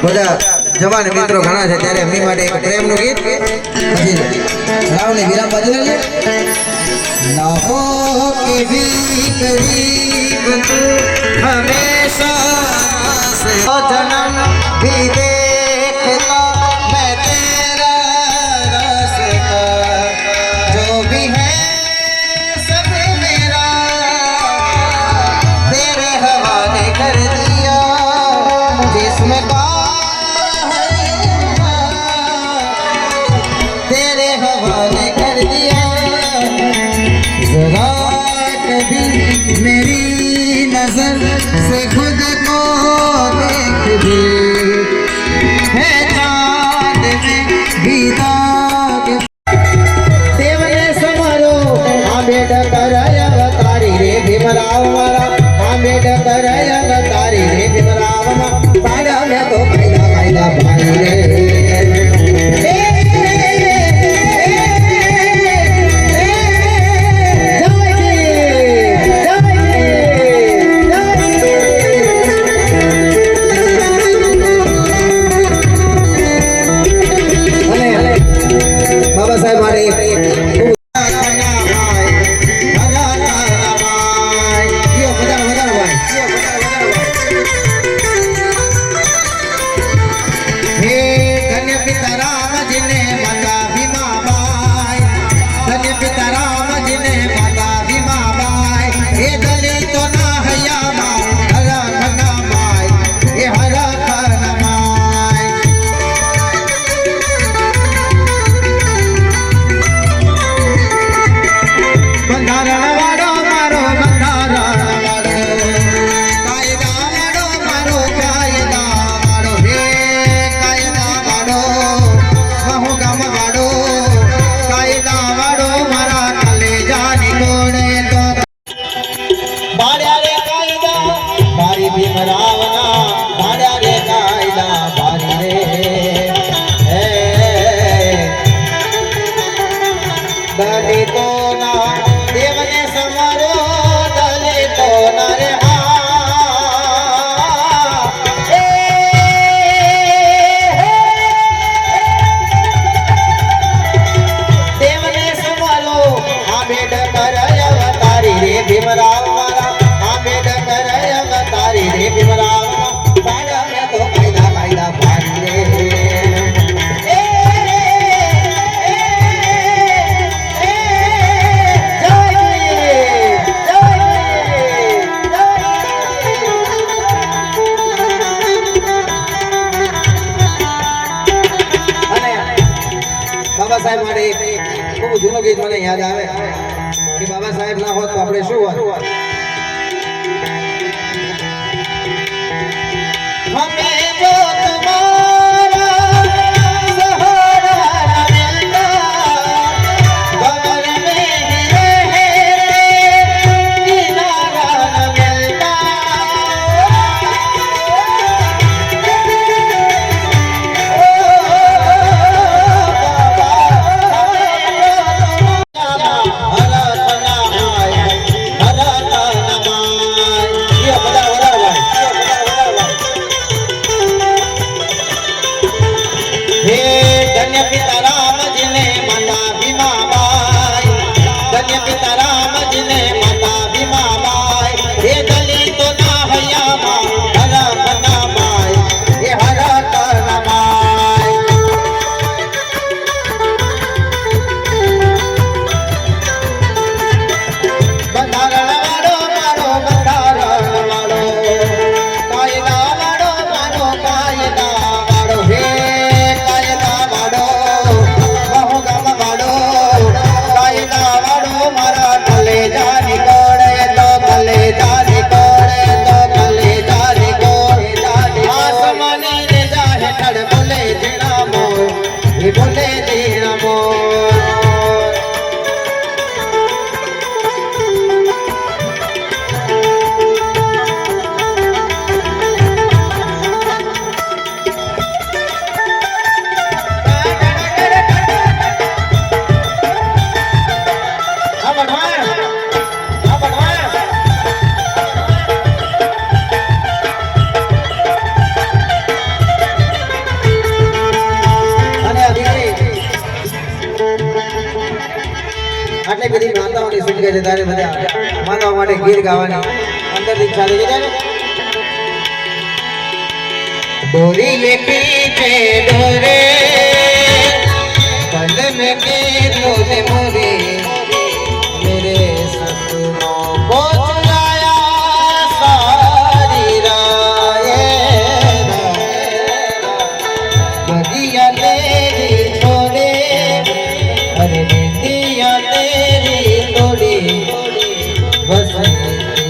બધા જવાન મિત્રો ઘણા છે ત્યારે એમની માટે એક પ્રેમનું ગીત રાવની વિરામ બાજુ લેજે ના હો કે ભી કરીબ તું હમેશા સે જન્મ ભી देखता मैं तेरा रास्ता जो भी है सब मेरा तेरे हवाले कर दिया जिसमें तेरे हवाले कर दिया जरा कभी मेरी नजर से खुद को देख भी है चांद में भी दाग देवने समारो आंबेडकर अवतारी रे भीमराव मारा आंबेडकर अवतारी रे भीमराव पाड़ा में तो कायदा कायदा भाई रे बाबा साहेब मारे धन्य पिता राम जी ने माता भीमा बाई धन्य पिता राम जी ने माता भीमा बाई हे दलित ना हया माँ हर खना माई हे हर खना माई બંધારણ વાળો મારો બંધારણ વાળો કાયદા વાળો મારો કાયદા વાળો હે કાયદા વાળો બહુ ગામ વાળો કાયદા વાળો મારા કલેજાની ગોળે તો બાળ્યા રે કાયદા મારી ભીમરાવના બાળ્યા રે કાયદા મારી રે હે દલિતોના દેવને સમારો દલિતો નરે દેવને સમારો આંબેડકર અવતારી રે ભીમરાવ મારા આંબેડકર અવતારી રે ભીમરાવ પાડા મેં તો કાયદા કાયદા ભારી રે बाबा साहेब मारे खूब जूनो गीत મને યાદ આવે કે બાબા સાહેબ ના હોત તો આપણે શું હોત હમે જો તમારા સહારા મિલતા બગલ में ही रहे किनारा मिलता धन्य पिता राम जी ने माता भीमा बाई धन्य पिता राम जी ने माता भीमा बाई हे दलितो ना हया माँ हर खना माई हे हर खना माई બંધારણ વાળો મારો બંધારણ વાળો કાયદા વાળો મારો કાયદા વાળો હે કાયદા વાળો બહુ ગામ વાળો કાયદા વાળો મારા કલેજાની ગોળે તો કલેજાની ગોળે તો કલેજાની ગોળે આસમાની રેજા હેઠળ બોલે જીણા મોર એ બોલે જીણા મોર કહે છે તારે બધા માનવા માટે ગીત ગાવાની અંદરથી ઈચ્છા થઈ જાય ને. ડોરી લેખી છે ડોરે